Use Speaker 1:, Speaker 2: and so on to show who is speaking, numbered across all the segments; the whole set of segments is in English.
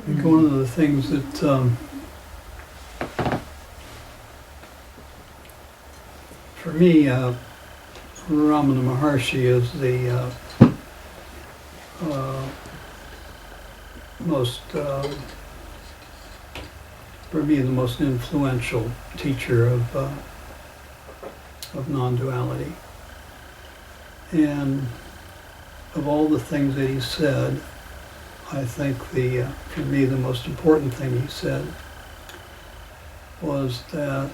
Speaker 1: think one of the things that for me, Ramana Maharshi is the most, for me, the most influential teacher of non-duality. And of all the things that he said, I think for me, the most important thing he said was that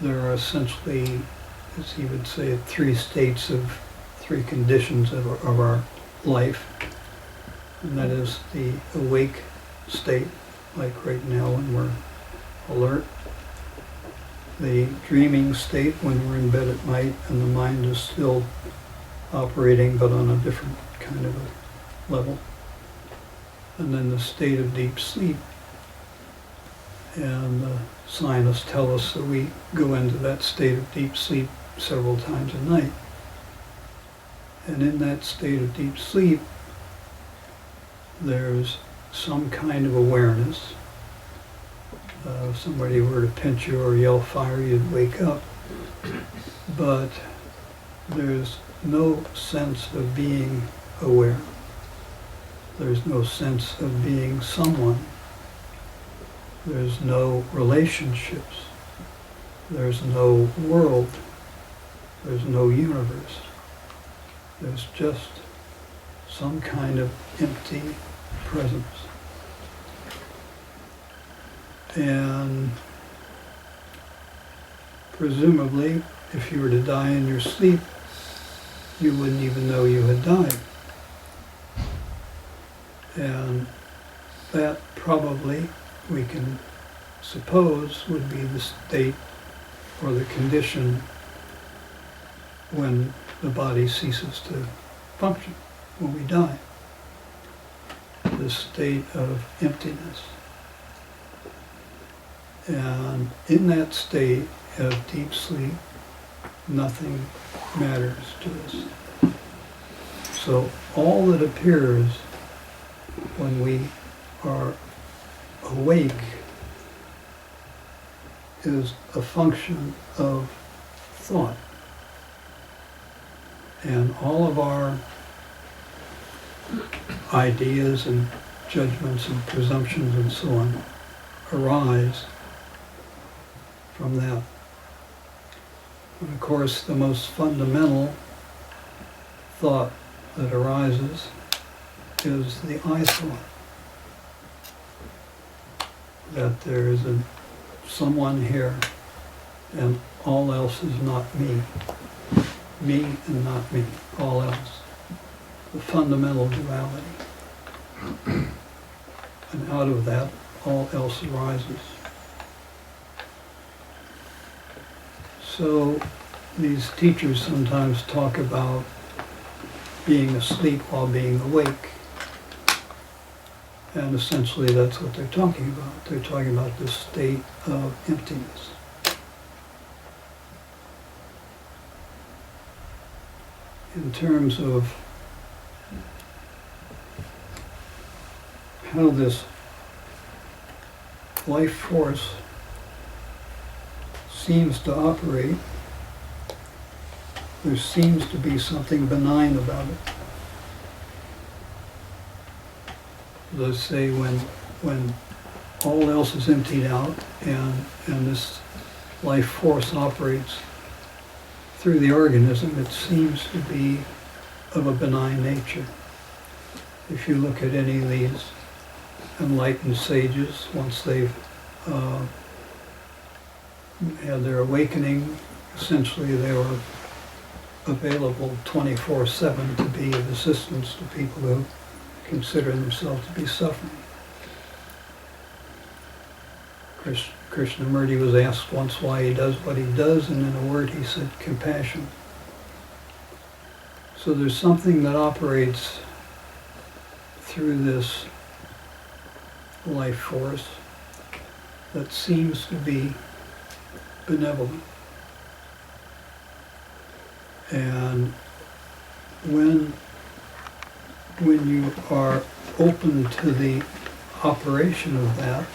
Speaker 1: there are essentially, as he would say, three conditions of our life. And that is the awake state, like right now when we're alert, the dreaming state when we're in bed at night and the mind is still operating but on a different kind of a level, and then the state of deep sleep. And scientists tell us that we go into that state of deep sleep several times a night. And in that state of deep sleep, there's some kind of awareness. If somebody were to pinch you or yell fire, you'd wake up. But there's no sense of being aware. There's no sense of being someone. There's no relationships. There's no world. There's no universe. There's just some kind of empty presence. And presumably, if you were to die in your sleep, you wouldn't even know you had died. And that probably, we can suppose, would be the state or the condition when the body ceases to function, when we die. The state of emptiness. And in that state of deep sleep, nothing matters to us. So all that appears when we are awake is a function of thought. And all of our ideas and judgments and presumptions and so on arise from that. And of course, the most fundamental thought that arises is the I thought. That there is someone here and all else is not me. Me and not me, all else. The fundamental duality. And out of that, all else arises. So these teachers sometimes talk about being asleep while being awake. And essentially that's what they're talking about. They're talking about this state of emptiness. In terms of how this life force seems to operate, there seems to be something benign about it. Let's say when all else is emptied out and this life force operates through the organism, it seems to be of a benign nature. If you look at any of these enlightened sages, once they've had their awakening, essentially they were available 24/7 to be of assistance to people who consider themselves to be suffering. Krishnamurti was asked once why he does what he does, and in a word he said compassion. So there's something that operates through this life force that seems to be benevolent. And when you are open to the operation of that,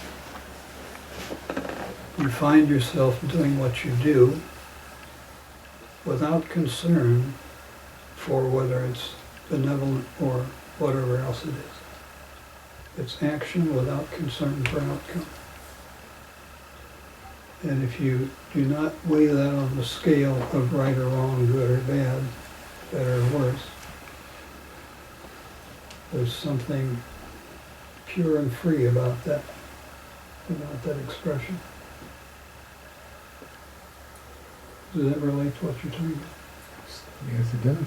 Speaker 1: you find yourself doing what you do without concern for whether it's benevolent or whatever else it is. It's action without concern for outcome. And if you do not weigh that on the scale of right or wrong, good or bad, better or worse, there's something pure and free about that expression. Does that relate to what you're talking about?
Speaker 2: Yes, it does.